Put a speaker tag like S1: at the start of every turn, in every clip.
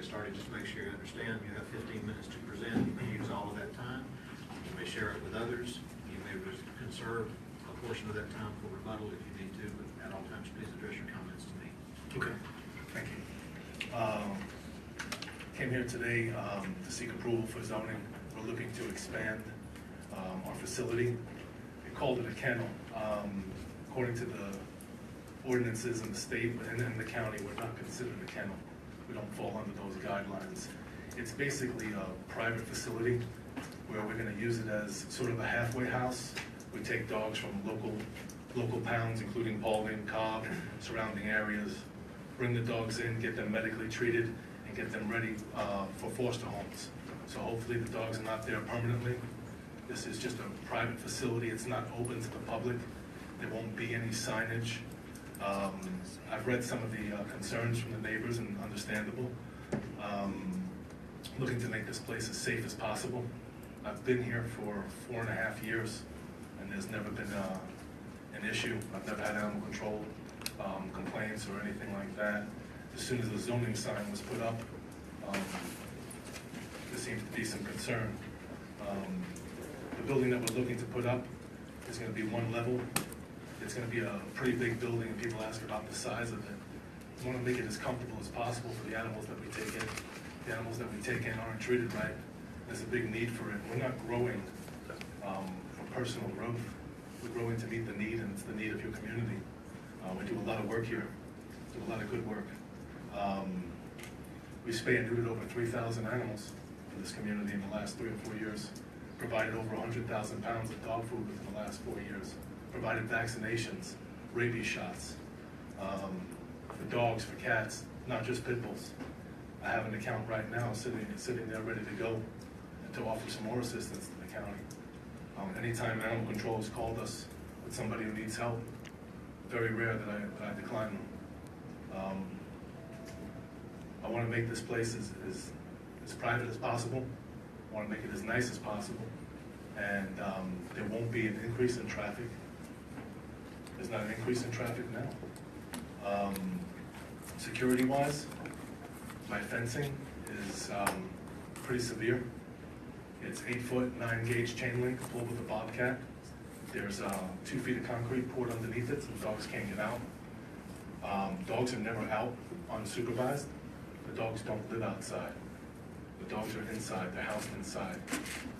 S1: get started, just make sure you understand you have 15 minutes to present. You may use all of that time. You may share it with others. You may conserve a portion of that time for rebuttal if you need to, but at all times, please address your comments to me.
S2: Okay, thank you. Came here today to seek approval for zoning. We're looking to expand our facility. We called it a kennel. According to the ordinances in the state and in the county, we're not considered a kennel. We don't fall under those guidelines. It's basically a private facility where we're going to use it as sort of a halfway house. We take dogs from local pounds, including Paulding, Cobb, surrounding areas, bring the dogs in, get them medically treated, and get them ready for foster homes. So hopefully the dogs are not there permanently. This is just a private facility. It's not open to the public. There won't be any signage. I've read some of the concerns from the neighbors, and understandable. Looking to make this place as safe as possible. I've been here for 4.5 years, and there's never been an issue. I've never had animal control complaints or anything like that. As soon as the zoning sign was put up, there seems to be some concern. The building that we're looking to put up is going to be one level. It's going to be a pretty big building, and people ask about the size of it. We want to make it as comfortable as possible for the animals that we take in. The animals that we take in aren't treated right. There's a big need for it. We're not growing for personal growth. We're growing to meet the need, and it's the need of your community. We do a lot of work here, do a lot of good work. We spay and neutered over 3,000 animals for this community in the last 3 or 4 years. Provided over 100,000 pounds of dog food within the last 4 years. Provided vaccinations, rabies shots, for dogs, for cats, not just pit bulls. I have an account right now sitting there ready to go and to offer some more assistance to the county. Anytime animal control has called us with somebody who needs help, very rare that I decline them. I want to make this place as private as possible. I want to make it as nice as possible. And there won't be an increase in traffic. There's not an increase in traffic now. Security-wise, my fencing is pretty severe. It's 8-foot, 9-gauge chain link pulled with a bobcat. There's 2 feet of concrete poured underneath it so the dogs can't get out. Dogs are never out unsupervised. The dogs don't live outside. The dogs are inside, they're housed inside.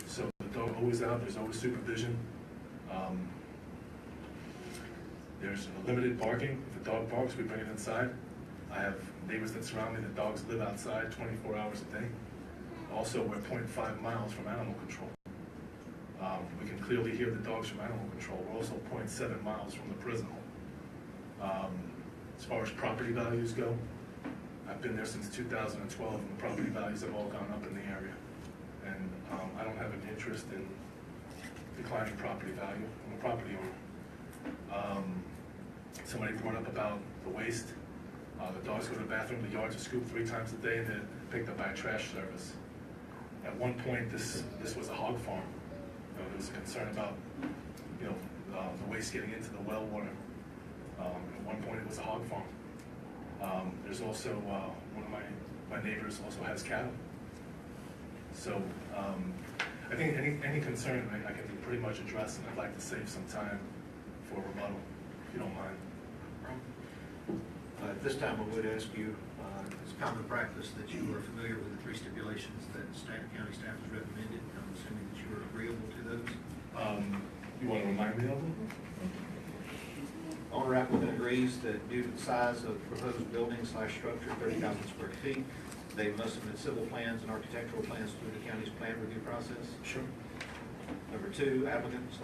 S2: So the dog always out, there's always supervision. There's a limited parking. If the dog barks, we bring it inside. I have neighbors that surround me, the dogs live outside 24 hours a day. Also, we're 0.5 miles from animal control. We can clearly hear the dogs from animal control. We're also 0.7 miles from the prison. As far as property values go, I've been there since 2012, and the property values have all gone up in the area. And I don't have an interest in declining property value. I'm a property owner. Somebody brought up about the waste. The dogs go to the bathroom, the yards are scooped 3 times a day, and they're picked up by a trash service. At one point, this was a hog farm. There was a concern about, the waste getting into the well water. At one point, it was a hog farm. There's also one of my neighbors also has cattle. So I think any concern I can pretty much address, and I'd like to save some time for rebuttal, if you don't mind.
S1: At this time, I would ask you, it's common practice that you are familiar with the 3 stipulations that county staff has recommended. I'm assuming that you are agreeable to those.
S2: You want to remind me of them?
S1: Owner applicant agrees that due to the size of the proposed building / structure, 30,000 square feet, they must submit civil plans and architectural plans through the county's plan review process.
S2: Sure.
S1: Number 2, applicant /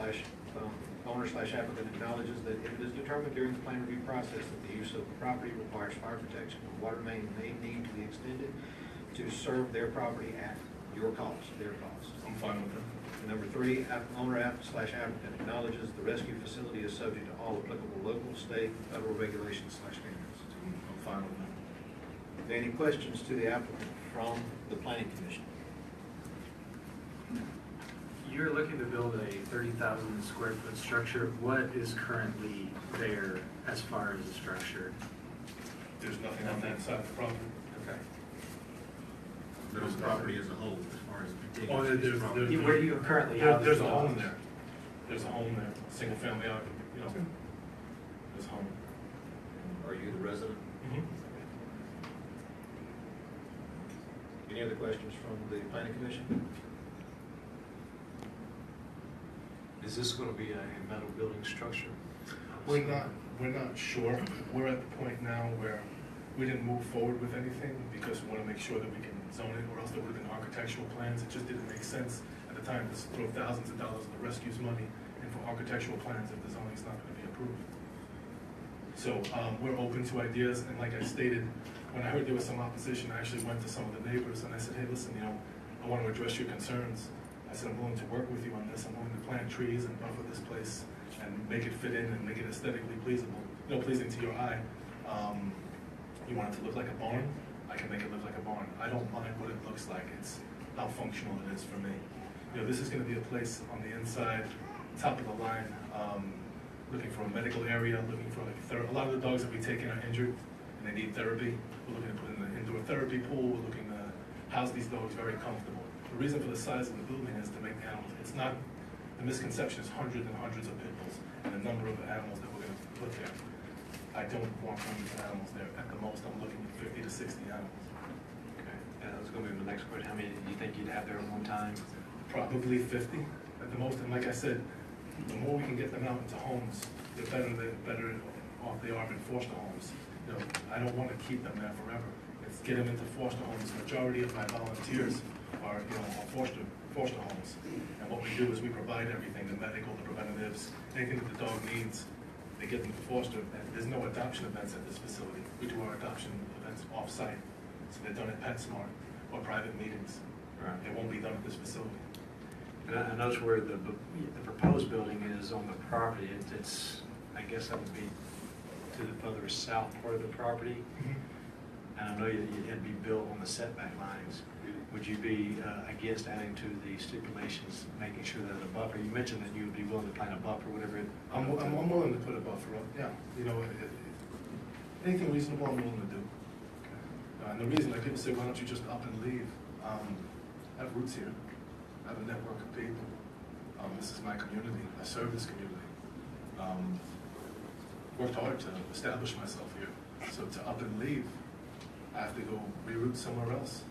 S1: owner / applicant acknowledges that if it is determined during the plan review process that the use of the property requires fire protection, the water main may need to be extended to serve their property at your cost, their cost.
S2: I'm fine with that.
S1: And number 3, owner / applicant acknowledges the rescue facility is subject to all applicable local, state, and federal regulations / standards.
S2: I'm fine with that.
S1: Are there any questions to the applicant from the planning commission?
S3: You're looking to build a 30,000 square foot structure. What is currently there as far as the structure?
S2: There's nothing on that side of the property.
S3: Okay.
S1: property as a whole, as far as
S2: Oh,
S1: contiguous
S2: there's,
S1: property?
S3: Where do you currently
S2: There-
S3: house?
S2: there's a
S3: the
S2: home
S3: dogs?
S2: there. There's a home there, single family, you know, there's a home.
S1: Are you the resident?
S2: Mhm.
S1: Any other questions from the planning commission?
S4: Is this gonna be a metal building structure?
S2: We're not sure. We're at the point now where we didn't move forward with anything because we want to make sure that we can zone it, or else there would have been architectural plans. It just didn't make sense at the time to throw thousands of dollars of the rescue's money in for architectural plans if the zoning's not gonna be approved. So, we're open to ideas, and like I stated, when I heard there was some opposition, I actually went to some of the neighbors and I said, hey, listen, you know, I want to address your concerns. I said, I'm willing to work with you on this. I'm willing to plant trees and buffer this place and make it fit in and make it aesthetically pleasing to your eye. You want it to look like a barn? I can make it look like a barn. I don't mind what it looks like. It's how functional it is for me. You know, this is going to be a place on the inside, top of the line, looking for a medical area, looking for like a lot of the dogs that we take in are injured and they need therapy. We're looking to put in an indoor therapy pool. We're looking to house these dogs very comfortable. The reason for the size of the building is to make the animals, it's not, the misconception is hundreds and hundreds of pit bulls and the number of animals that we're going to put there. I don't want hundreds of animals there. At the most, I'm looking at 50 to 60 animals.
S4: Okay, that was gonna be my next question. How many do you think you'd have there at one time?
S2: Probably 50 at the most. And like I said, the more we can get them out into homes, the better off they are in foster homes. You know, I don't want to keep them there forever. It's get them into foster homes. The majority of my volunteers are, you know, on foster homes. And what we do is we provide everything, the medical, the preventatives, anything that the dog needs, they get them to foster. And there's no adoption events at this facility. We do our adoption events off-site. So they're done at PetSmart or private meetings.
S4: Right.
S2: It won't be done at this facility.
S4: And I noticed where the proposed building is on the property. It's, I guess that would be to the further south part of the property. And I know it'd be built on the setback lines. Would you be against adding to the stipulations, making sure that a buffer, you mentioned that you would be willing to plant a buffer, whatever it.
S2: I'm willing to put a buffer up, yeah. You know, anything reasonable, I'm willing to do. And the reason, like people say, why don't you just up and leave? I have roots here. I have a network of people. This is my community. I serve this community. Worked hard to establish myself here. So to up and leave, I have to go reroute somewhere else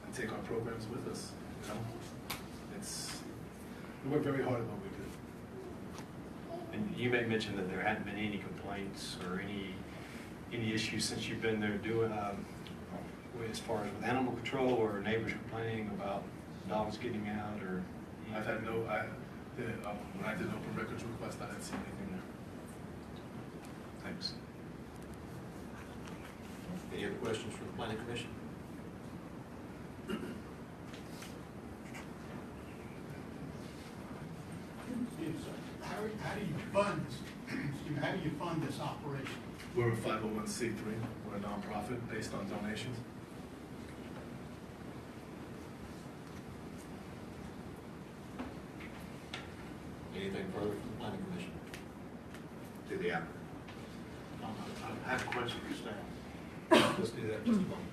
S2: and take our programs with us. You know, we work very hard at what we do.
S4: And you may mention that there hadn't been any complaints or any issues since you've been there doing, as far as with animal control or neighbors complaining about dogs getting out or?
S2: I've had when I did an open records request, I didn't see anything there.
S4: Thanks.
S1: Any other questions from the planning commission?
S5: How do you fund this? Excuse me, how do you fund this operation?
S2: We're a 501c3. We're a nonprofit based on donations.
S1: Anything further from the planning commission? To the applicant?
S5: I have a question for staff.
S1: Let's do that in just a moment.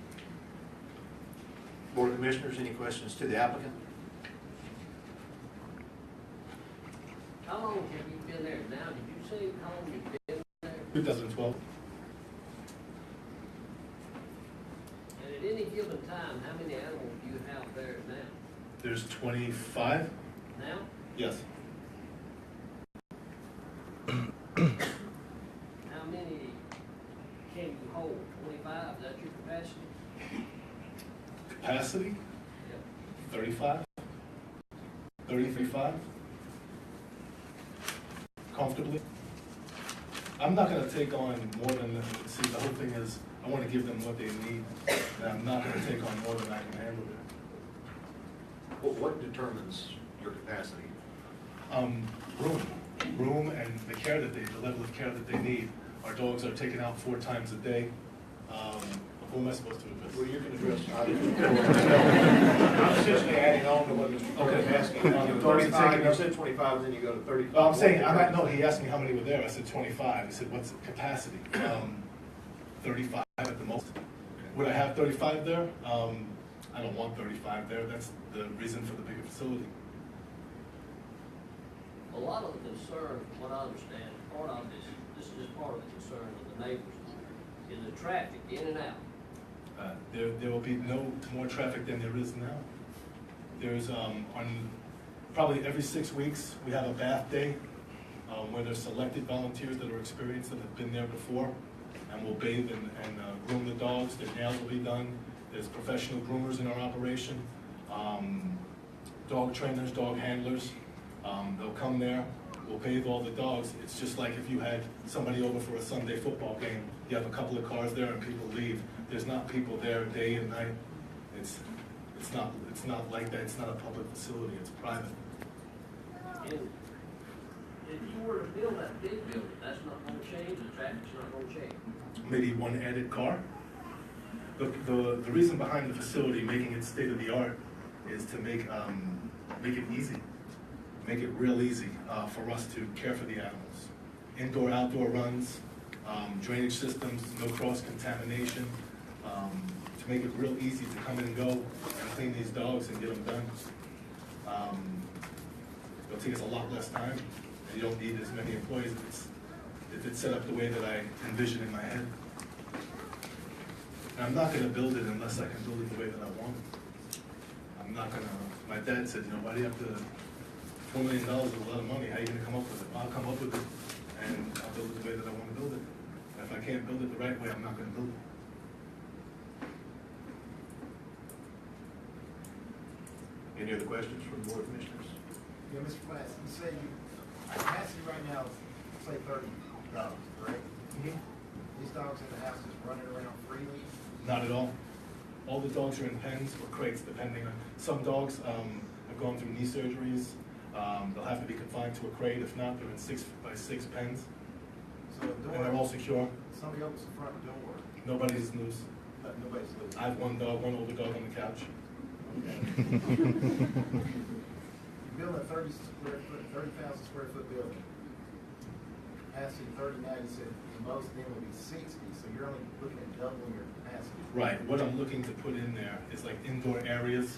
S1: Board of Commissioners, any questions to the applicant?
S6: How long have you been there now? Did you say how long you've been there?
S2: 2012.
S6: And at any given time, how many animals do you have there now?
S2: There's 25.
S6: Now?
S2: Yes.
S6: How many can you hold? 25? Is that your capacity?
S2: Capacity?
S6: Yep.
S2: 35. 33.5. Comfortably. I'm not going to take on more than, see, the whole thing is, I want to give them what they need, and I'm not going to take on more than I can handle there.
S1: What determines your capacity?
S2: Room and the care that the level of care that they need. Our dogs are taken out 4 times a day. Who am I supposed to address?
S1: Well, you can address. I'm essentially adding on to what Mr. Cole is asking.
S2: The dogs are
S1: 35,
S2: taken
S1: you
S2: up-
S1: said 25, then you go to 35.
S2: Well, I'm saying, no, he asked me how many were there. I said 25. He said, what's the capacity? 35 at the most. Would I have 35 there? I don't want 35 there. That's the reason for the bigger facility.
S6: A lot of the concern, from what I understand, part of this is just part of the concern of the neighbors, is the traffic in and out.
S2: There will be no more traffic than there is now. There's, on probably every 6 weeks, we have a bath day where there's selected volunteers that are experienced that have been there before, and will bathe and groom the dogs. Their nails will be done. There's professional groomers in our operation, dog trainers, dog handlers. They'll come there, we'll bathe all the dogs. It's just like if you had somebody over for a Sunday football game. You have a couple of cars there and people leave. There's not people there day and night. It's not like that. It's not a public facility, it's private.
S6: And if you were to build that big building, that's not gonna change, the traffic's not gonna change.
S2: Maybe one added car. The reason behind the facility, making it state-of-the-art, is to make it easy. Make it real easy for us to care for the animals. Indoor, outdoor runs, drainage systems, no cross-contamination, to make it real easy to come in and go and clean these dogs and get them done. It'll take us a lot less time, and you don't need as many employees if it's set up the way that I envision in my head. And I'm not gonna build it unless I can build it the way that I want it. I'm not gonna, my dad said, why do you have to, $4 million is a lot of money, how are you gonna come up with it? I'll come up with it, and I'll build it the way that I wanna build it. And if I can't build it the right way, I'm not gonna build it.
S1: Any other questions from the board of commissioners?
S7: Yeah, Mr. Platts, you say capacity right now is, say, 30 dogs, correct? These dogs in the house just running around freely?
S2: Not at all. All the dogs are in pens or crates, depending on, some dogs have gone through knee surgeries. They'll have to be confined to a crate. If not, they're in 6x6 pens,
S7: So the
S2: and they're all
S7: door,
S2: secure.
S7: somebody opens the front door,
S2: Nobody's loose.
S7: nobody's loose.
S2: I have one dog, one older dog on the couch.
S7: You're building a 30,000 square foot building. Capacity 30 now, you said the most then would be 60, so you're only looking at doubling your capacity.
S2: Right, what I'm looking to put in there is like indoor areas.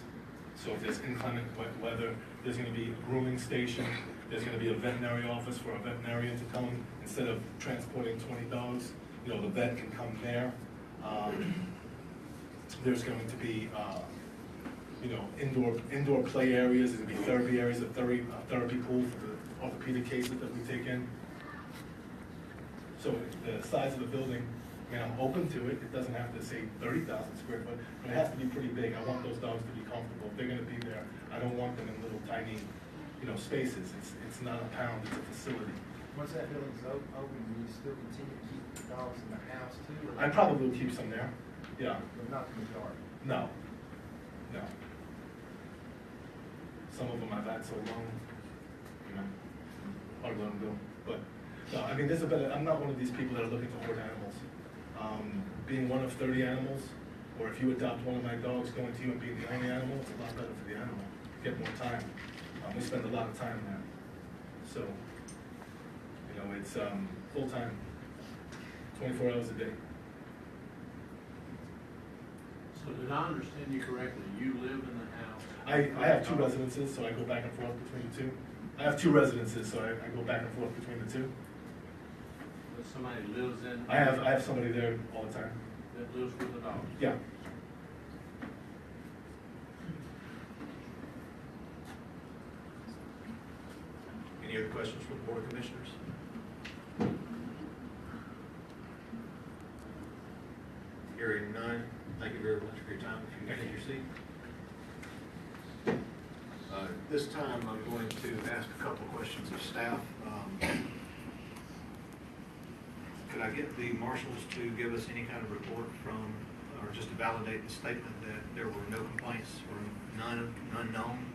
S2: So if there's inclement weather, there's gonna be a grooming station, there's gonna be a veterinary office for a veterinarian to come. Instead of transporting 20 dogs, the vet can come there. There's going to be, indoor play areas, there's gonna be therapy areas, a therapy pool for the orthopedic cases that we take in. So the size of the building, I'm open to it. It doesn't have to say 30,000 square foot, but it has to be pretty big. I want those dogs to be comfortable. If they're gonna be there, I don't want them in little tiny, spaces. It's not a pound, it's a facility.
S7: Once that building's open, will you still continue to keep the dogs in the house too? or-
S2: I probably will keep some there, yeah.
S7: But not the majority?
S2: No. Some of them I've had so long, hard to let them go. But, no, I'm not one of these people that are looking to hoard animals. Being one of 30 animals, or if you adopt one of my dogs, going to you and being the only animal, it's a lot better for the animal. You get more time. We spend a lot of time there. So, it's full-time, 24 hours a day.
S5: So did I understand you correctly? You live in the house?
S2: I have two residences, so I go back and forth between the two. I have two residences, so I go back and forth between the two.
S5: But somebody lives in?
S2: I have somebody there all the time.
S5: That lives with the dogs?
S2: Yeah.
S1: Any other questions from the board of commissioners? Hearing none, thank you very much for your time. If you can take your seat. This time, I'm going to ask a couple of questions of staff. Could I get the marshals to give us any kind of report from, or just to validate the statement that there were no complaints or none known?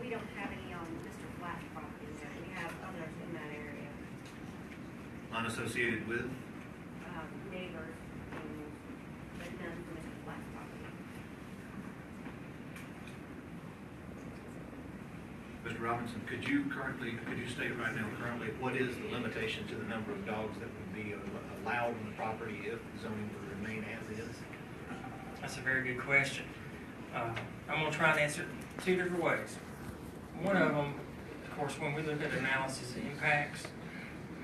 S8: We don't have any on Mr. Flatt's property yet. We have others in that area,
S1: Unassociated with?
S8: neighbors, but none for Mr. Flatt's property.
S1: Mr. Robinson, could you state right now currently, what is the limitation to the number of dogs that would be allowed on the property if the zoning would remain as is?
S9: That's a very good question. I'm gonna try and answer it two different ways. One of them, of course, when we look at analysis of impacts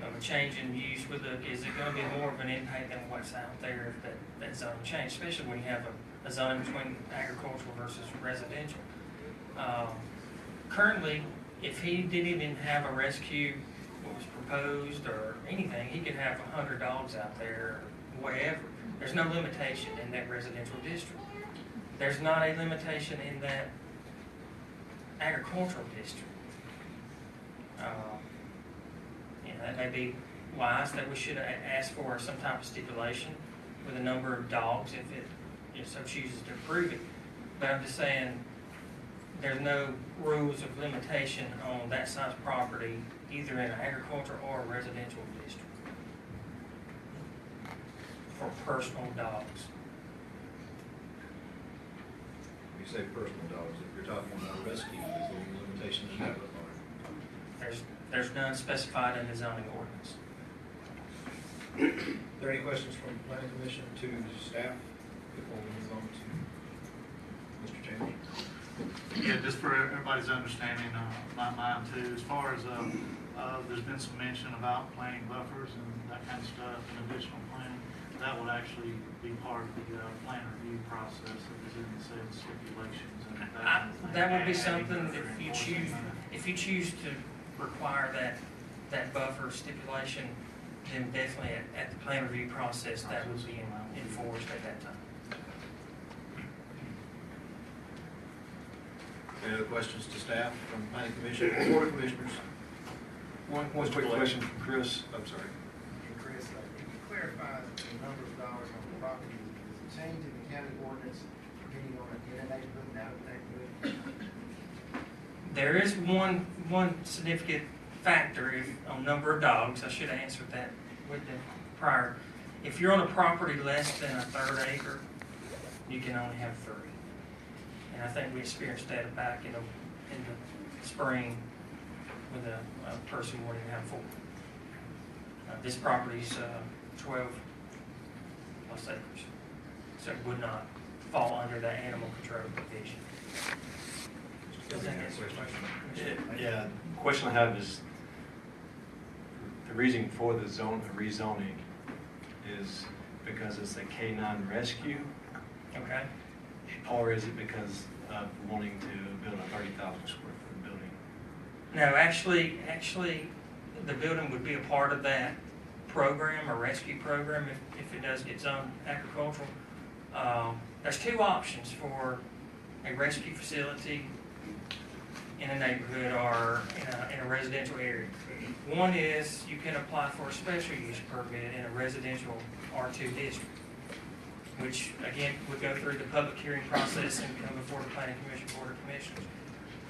S9: of a change in use, we look, is it gonna be more of an impact than what's out there if that zone change, especially when you have a zone between agricultural versus residential. Currently, if he didn't even have a rescue, what was proposed or anything, he could have 100 dogs out there, or whatever. There's no limitation in that residential district. There's not a limitation in that agricultural district. That may be wise that we should ask for some type of stipulation with a number of dogs if it so chooses to approve it. But I'm just saying, there's no rules of limitation on that size property, either in an agricultural or a residential district, for personal dogs.
S1: You say personal dogs, if you're talking about rescue, is there any limitation in that regard?
S9: There's none specified in the zoning ordinance.
S1: Are there any questions from the planning commission to staff before we move on to Mr. Chambers?
S5: Yeah, just for everybody's understanding, mine too, as far as, there's been some mention about planting buffers and that kind of stuff, and additional planting. That would actually be part of the, plan review process that was in the same stipulations and that kind of thing.
S9: That would be something if you choose to require that buffer stipulation, then definitely at the plan review process, that would be enforced at that time.
S1: Any other questions to staff from the planning commission or board of commissioners?
S4: One quick question from Chris.
S1: I'm sorry.
S7: And Chris, can you clarify the number of dollars on the property? Is it changed in the county ordinance depending on in a neighborhood and out of the neighborhood?
S9: There is one significant factor on number of dogs. I should have answered that with the prior. If you're on a property less than a 1/3 acre, you can only have 3. And I think we experienced that back in the spring with a person wanting to have 4. This property's 12 plus acres, so it would not fall under that animal control provision. Does that answer your question?
S4: Yeah, the question I have is, the reason for the rezoning is because it's a K9 rescue,
S9: Okay.
S4: or is it because of wanting to build a 30,000 square foot building?
S9: No, actually, the building would be a part of that program, or rescue program, if it does get zoned agricultural. There's 2 options for a rescue facility in a neighborhood or in a residential area. One is you can apply for a special use permit in a residential R2 district, which again would go through the public hearing process and come before the Planning Commission, Board of Commissioners.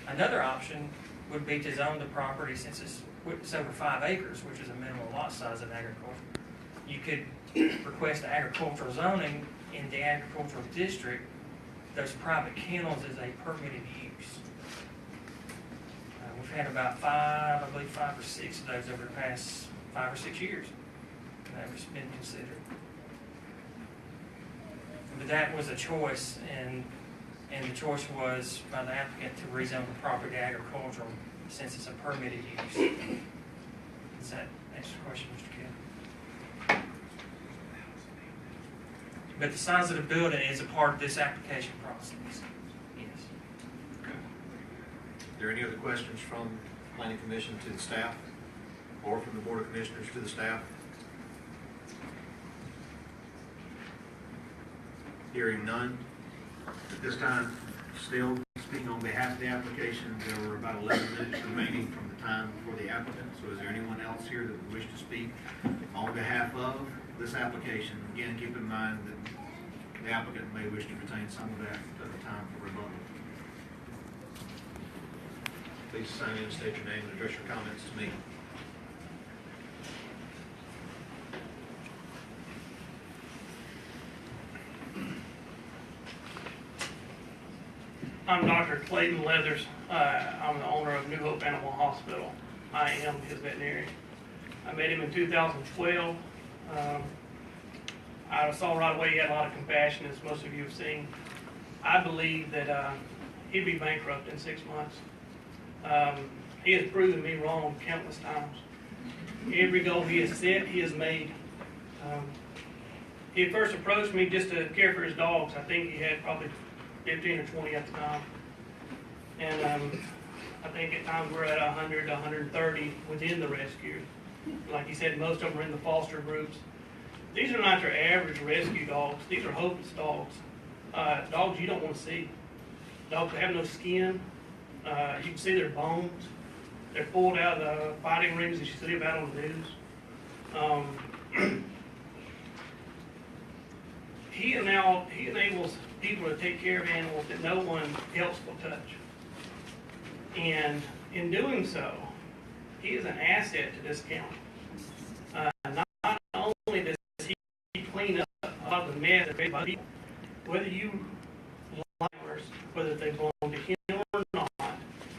S9: Another option would be to zone the property, since it's over 5 acres, which is a minimum lot size in agriculture. You could request agricultural zoning in the agricultural district. Those private kennels is a permitted use. We've had about 5 or 6 of those over the past 5 or 6 years. That's been considered. But that was a choice, and the choice was by the applicant to rezone the property to agricultural, since it's a permitted use. Does that answer the question, Mr. Kelly? But the size of the building is a part of this application process. Yes.
S1: Okay. Are there any other questions from the planning commission to the staff, or from the board of commissioners to the staff? Hearing none. At this time, still speaking on behalf of the application, there were about 11 minutes remaining from the time for the applicant. So is there anyone else here that would wish to speak on behalf of this application? Again, keep in mind that the applicant may wish to retain some of that time for rebuttal. Please sign in, state your name, and address your comments to me.
S10: I'm Dr. Clayton Leathers. I'm the owner of New Hope Animal Hospital. I am his veterinarian. I met him in 2012. I saw right away he had a lot of compassion, as most of you have seen. I believe that he'd be bankrupt in 6 months. He has proven me wrong countless times. Every goal he has set, he has made. He first approached me just to care for his dogs. I think he had probably 15 or 20 at the time. And I think at times we're at 100 to 130 within the rescue. Like he said, most of them are in the foster groups. These are not your average rescue dogs. These are hopeless dogs. Dogs you don't want to see. Dogs that have no skin. You can see their bones. They're pulled out of the fighting rings that you see about on the news. He enables people to take care of animals that no one else will touch. And in doing so, he is an asset to this county. Not only does he clean up a lot of the mess that made by people, whether you like owners, whether they belong to him or not,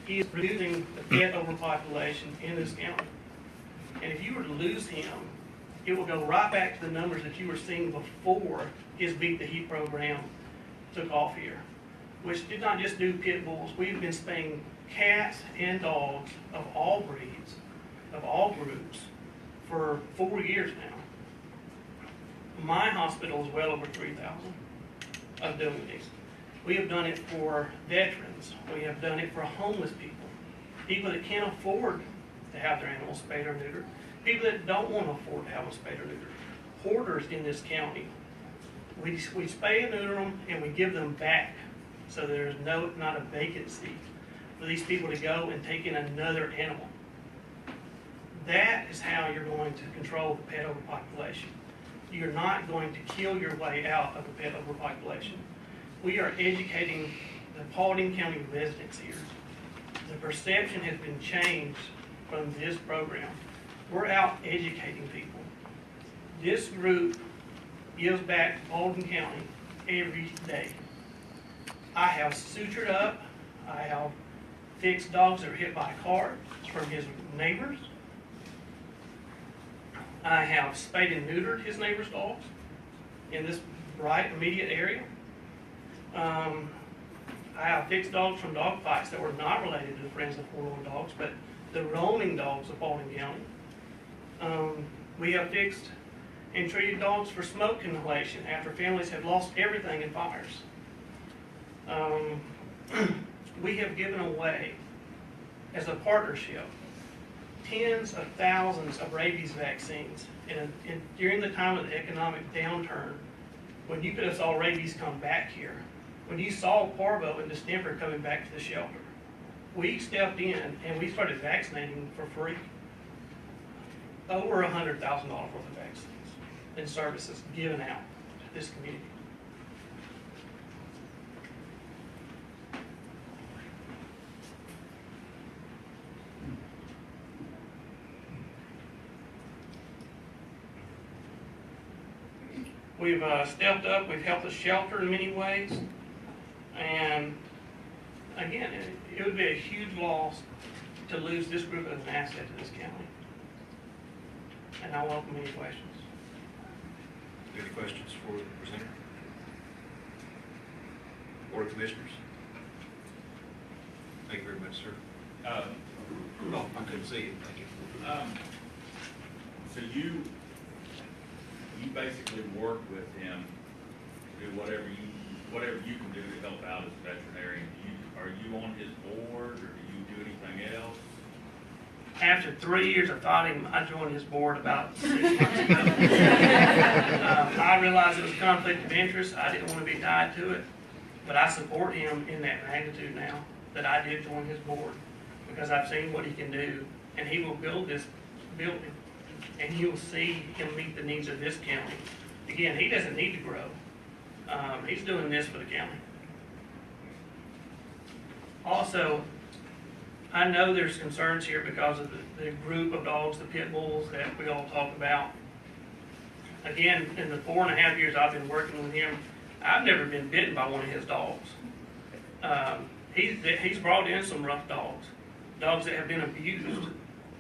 S10: he is reducing the pet overpopulation in this county. And if you were to lose him, it will go right back to the numbers that you were seeing before his Beat the Heat program took off here, which did not just do pit bulls. We've been spaying cats and dogs of all breeds, of all groups, for 4 years now. My hospital is well over 3,000 of doing these. We have done it for veterans. We have done it for homeless people, people that can't afford to have their animals spayed or neutered, people that don't want to afford to have them spayed or neutered, hoarders in this county. We spay and neuter them and we give them back, so there's not a vacancy for these people to go and take in another animal. That is how you're going to control the pet overpopulation. You're not going to kill your way out of the pet overpopulation. We are educating the Paulding County residents here. The perception has been changed from this program. We're out educating people. This group gives back to Paulding County every day. I have sutured up, I have fixed dogs that are hit by a car from his neighbors. I have spayed and neutered his neighbor's dogs in this bright immediate area. I have fixed dogs from dog fights that were not related to the Friends of Forlorn Dogs, but the roaming dogs of Paulding County. We have fixed and treated dogs for smoke inhalation after families have lost everything in fires. We have given away, as a partnership, tens of thousands of rabies vaccines. During the time of the economic downturn, when you could have saw rabies come back here, when you saw parvo and distemper coming back to the shelter, we stepped in and we started vaccinating for free. Over $100,000 worth of vaccines and services given out to this community. We've stepped up, we've helped the shelter in many ways, and again, it would be a huge loss to lose this group as an asset to this county. And I welcome any questions.
S1: Any questions for the presenter? Board of Commissioners? Thank you very much, sir. Oh, I couldn't see you. Thank you.
S11: So you basically work with him to do whatever you can do to help out as a veterinarian. Are you on his board, or do you do anything else?
S10: After 3 years of fighting, I joined his board about 6 months ago. I realized it was a conflict of interest. I didn't want to be tied to it, but I support him in that magnitude now that I did join his board, because I've seen what he can do, and he will build this building, and you'll see him meet the needs of this county. Again, he doesn't need to grow. He's doing this for the county. Also, I know there's concerns here because of the group of dogs, the pit bulls that we all talk about. Again, in the 4.5 years I've been working with him, I've never been bitten by one of his dogs. He's brought in some rough dogs, dogs that have been abused,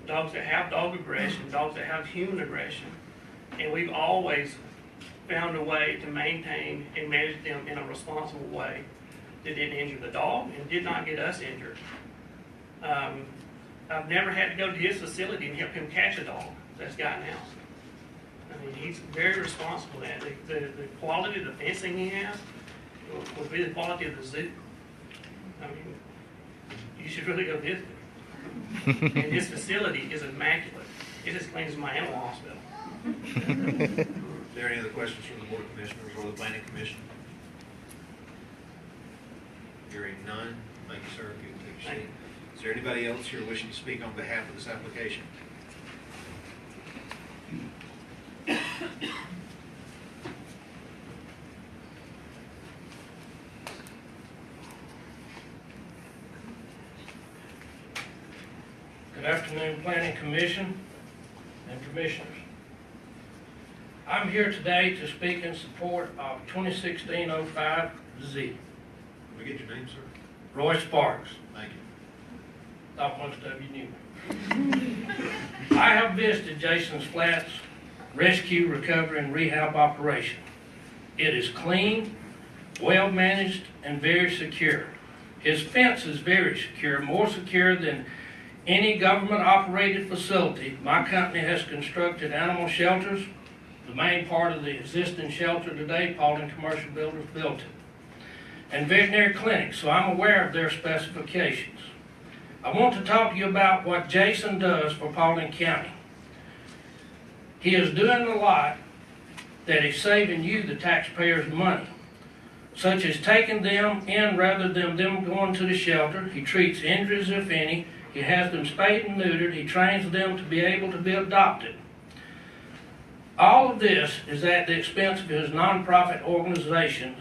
S10: dogs that have dog aggression, dogs that have human aggression. And we've always found a way to maintain and manage them in a responsible way. that didn't injure the dog and did not get us injured. I've never had to go to his facility and help him catch a dog that's gotten out. I mean, he's very responsible for that. The quality of the fencing he has will be the quality of the zoo. I mean, you should really go visit him. And his facility is immaculate. It's as clean as my animal hospital.
S1: Is there any other questions from the Board of Commissioners or the Planning Commission? Hearing none, thank you, sir. You can take your seat. Is there anybody else here wishing to speak on behalf of this application?
S12: Good afternoon, Planning Commission and Commissioners. I'm here today to speak in support of 2016-05Z.
S1: Can we get your name, sir?
S12: Roy Sparks.
S1: Thank you.
S12: Thought most of you knew. I have visited Jason's Flats rescue, recovery, and rehab operation. It is clean, well-managed, and very secure. His fence is very secure, more secure than any government-operated facility. My company has constructed animal shelters. The main part of the existing shelter today, Paulding Commercial Builders built it. And veterinary clinics, so I'm aware of their specifications. I want to talk to you about what Jason does for Paulding County. He is doing a lot that is saving you, the taxpayers, money, such as taking them in rather than them going to the shelter. He treats injuries, if any. He has them spayed and neutered. He trains them to be able to be adopted. All of this is at the expense of his nonprofit organization.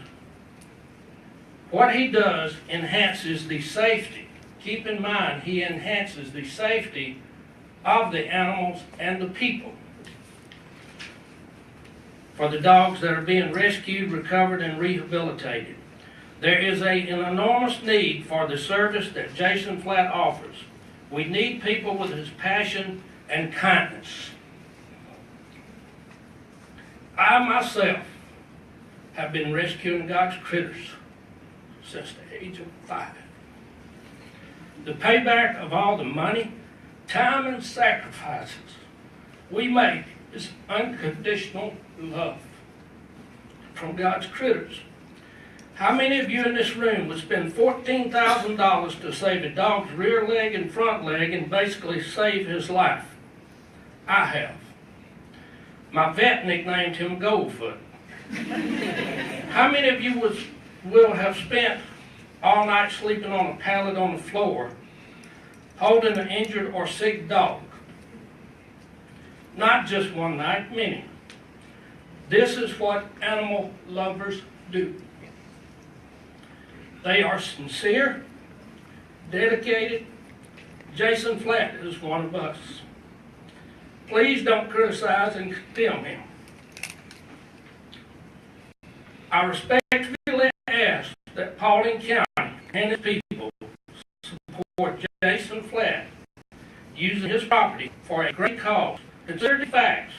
S12: What he does enhances the safety. Keep in mind, he enhances the safety of the animals and the people. For the dogs that are being rescued, recovered, and rehabilitated. There is an enormous need for the service that Jason Flat offers. We need people with his passion and kindness. I myself have been rescuing God's critters since the age of 5. The payback of all the money, time, and sacrifices we make is unconditional love from God's critters. How many of you in this room would spend $14,000 to save a dog's rear leg and front leg and basically save his life? I have. My vet nicknamed him Goldfoot. How many of you will have spent all night sleeping on a pallet on the floor, holding an injured or sick dog? Not just one night, many. This is what animal lovers do. They are sincere, dedicated. Jason Flat is one of us. Please don't criticize and condemn him. I respectfully ask that Paulding County and its people support Jason Flat using his property for a great cause. Consider the facts,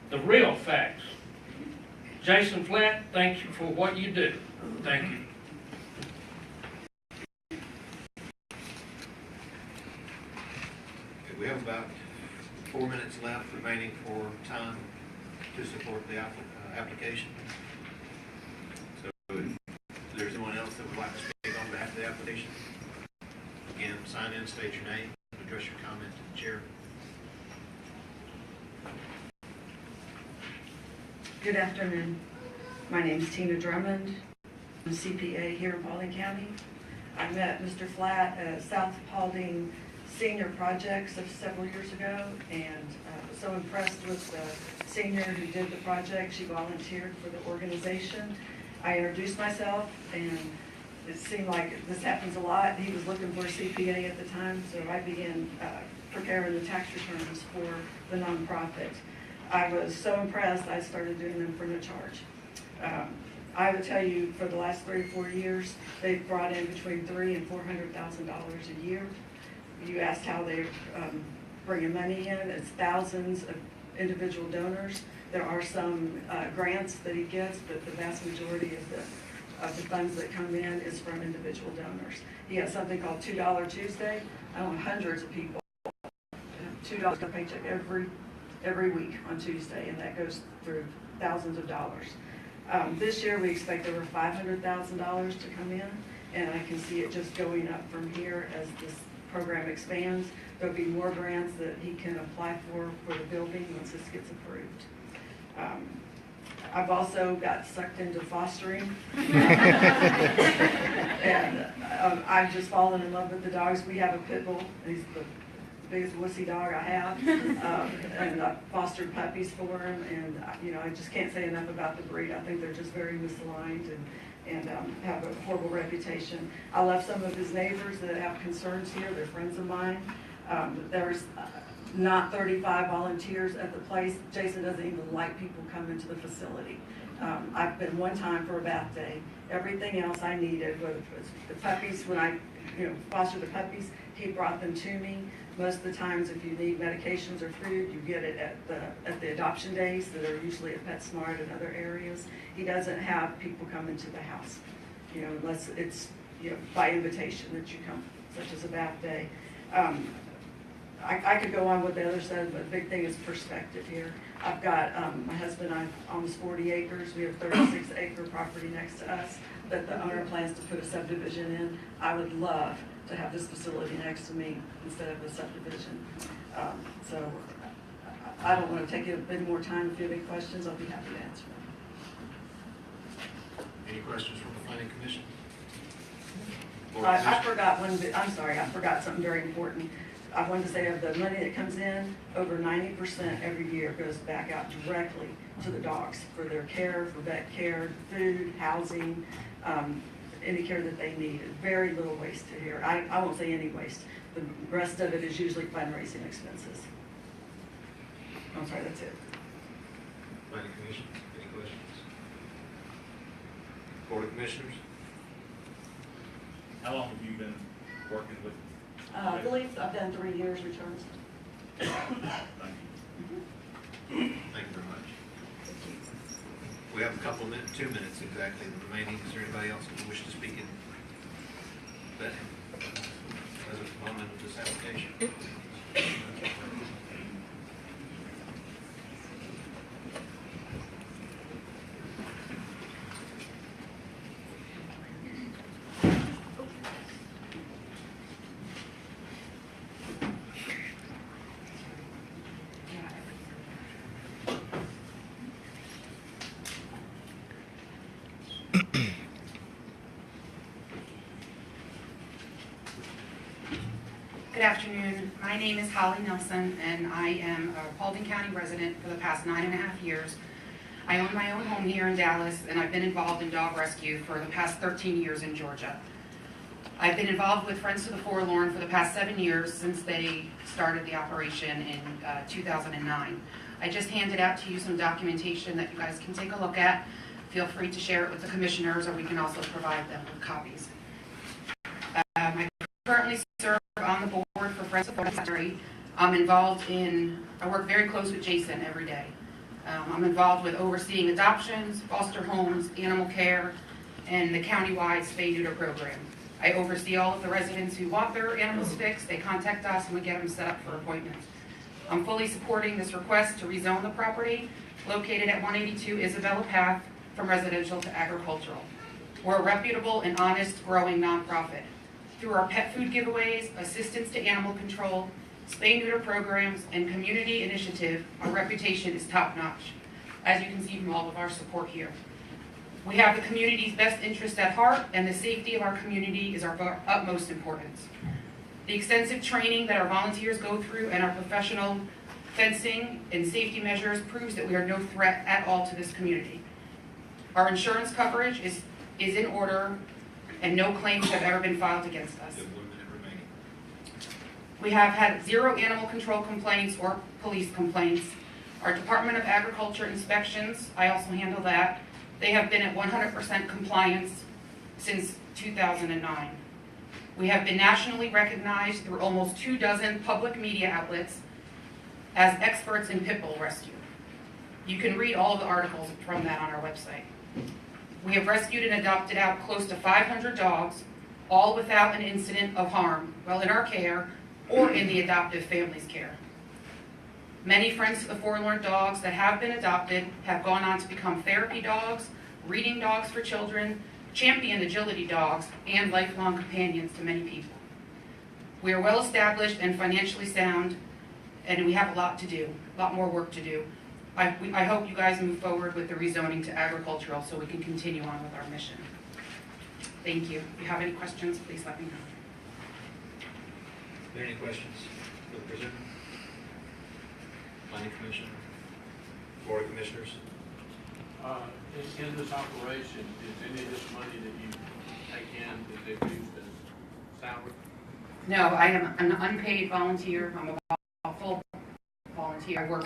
S12: the real facts. Jason Flat, thank you for what you do. Thank you.
S1: Okay, we have about 4 minutes left remaining for time to support the application. So if there's anyone else that would like to speak on behalf of the application, again, sign in, state your name, address your comment to the chair.
S8: Good afternoon. My name is Tina Drummond. I'm a CPA here in Paulding County. I met Mr. Flat at South Paulding Senior Projects several years ago, and was so impressed with the senior who did the project. She volunteered for the organization. I introduced myself, and it seemed like this happens a lot. He was looking for a CPA at the time, so I began preparing the tax returns for the nonprofit. I was so impressed, I started doing them for no charge. I would tell you, for the last 3 or 4 years, they've brought in between $300,000 and $400,000 a year. You asked how they're bringing money in. It's thousands of individual donors. There are some grants that he gets, but the vast majority of the of the funds that come in is from individual donors. He has something called $2 Tuesday. I know hundreds of people $2 a paycheck every week on Tuesday, and that goes through thousands of dollars. This year, we expect over $500,000 to come in, and I can see it just going up from here as this program expands. There'll be more grants that he can apply for the building once this gets approved. I've also got sucked into fostering. And I've just fallen in love with the dogs. We have a pit bull. He's the biggest wussy dog I have. And I fostered puppies for him. And, I just can't say enough about the breed. I think they're just very misaligned and have a horrible reputation. I love some of his neighbors that have concerns here. They're friends of mine. There's not 35 volunteers at the place. Jason doesn't even like people coming to the facility. I've been one time for a bath day. Everything else I needed, whether it was the puppies, when I fostered the puppies, he brought them to me. Most of the times, if you need medications or food, you get it at the adoption days that are usually at PetSmart and other areas. He doesn't have people come into the house, unless it's by invitation that you come, such as a bath day. I could go on with the other side, but the big thing is perspective here. I've got, my husband and I, almost 40 acres. We have 36-acre property next to us that the owner plans to put a subdivision in. I would love to have this facility next to me instead of a subdivision. So I don't want to take a bit more time. If you have any questions, I'll be happy to answer them.
S1: Any questions from the planning commission?
S8: I forgot one bit. I'm sorry, I forgot something very important. I wanted to say of the money that comes in, over 90% every year goes back out directly to the dogs for their care, for vet care, food, housing, any care that they need. Very little waste here. I won't say any waste. The rest of it is usually fundraising expenses. I'm sorry, that's it.
S1: Planning commission, any questions? Board of Commissioners?
S11: How long have you been working with?
S8: I believe I've done 3 years returns.
S11: Thank you.
S1: Thank you very much. We have a couple of minutes, 2 minutes exactly remaining. Is there anybody else who wishes to speak in that as a component of this application?
S13: Good afternoon. My name is Holly Nelson, and I am a Paulding County resident for the past 9.5 years. I own my own home here in Dallas, and I've been involved in dog rescue for the past 13 years in Georgia. I've been involved with Friends to the Forlorn for the past 7 years since they started the operation in 2009. I just handed out to you some documentation that you guys can take a look at. Feel free to share it with the commissioners, or we can also provide them with copies. I currently serve on the board for Friends of the Forlorn. I'm involved I work very close with Jason every day. I'm involved with overseeing adoptions, foster homes, animal care, and the countywide spay-neuter program. I oversee all of the residents who want their animals fixed. They contact us and we get them set up for appointments. I'm fully supporting this request to rezone the property located at 182 Isabella Path from residential to agricultural. We're a reputable and honest growing nonprofit. Through our pet food giveaways, assistance to animal control, spay-neuter programs, and community initiative, our reputation is top-notch, as you can see from all of our support here. We have the community's best interest at heart, and the safety of our community is our utmost importance. The extensive training that our volunteers go through and our professional fencing and safety measures proves that we are no threat at all to this community. Our insurance coverage is in order, and no claims have ever been filed against us. We have had 0 animal control complaints or police complaints. Our Department of Agriculture inspections, I also handle that. They have been at 100% compliance since 2009. We have been nationally recognized through almost 24 public media outlets as experts in pit bull rescue. You can read all of the articles from that on our website. We have rescued and adopted out close to 500 dogs, all without an incident of harm while in our care or in the adoptive family's care. Many friends to the forlorn dogs that have been adopted have gone on to become therapy dogs, reading dogs for children, champion agility dogs, and lifelong companions to many people. We are well established and financially sound, and we have a lot to do, a lot more work to do. I hope you guys move forward with the rezoning to agricultural so we can continue on with our mission. Thank you. If you have any questions, please let me know.
S1: Are there any questions for the presenter? Planning Commission? Board of Commissioners?
S14: In this operation, is any of this money that you take in, is it used as salary?
S13: No, I am an unpaid volunteer. I'm a full volunteer. I work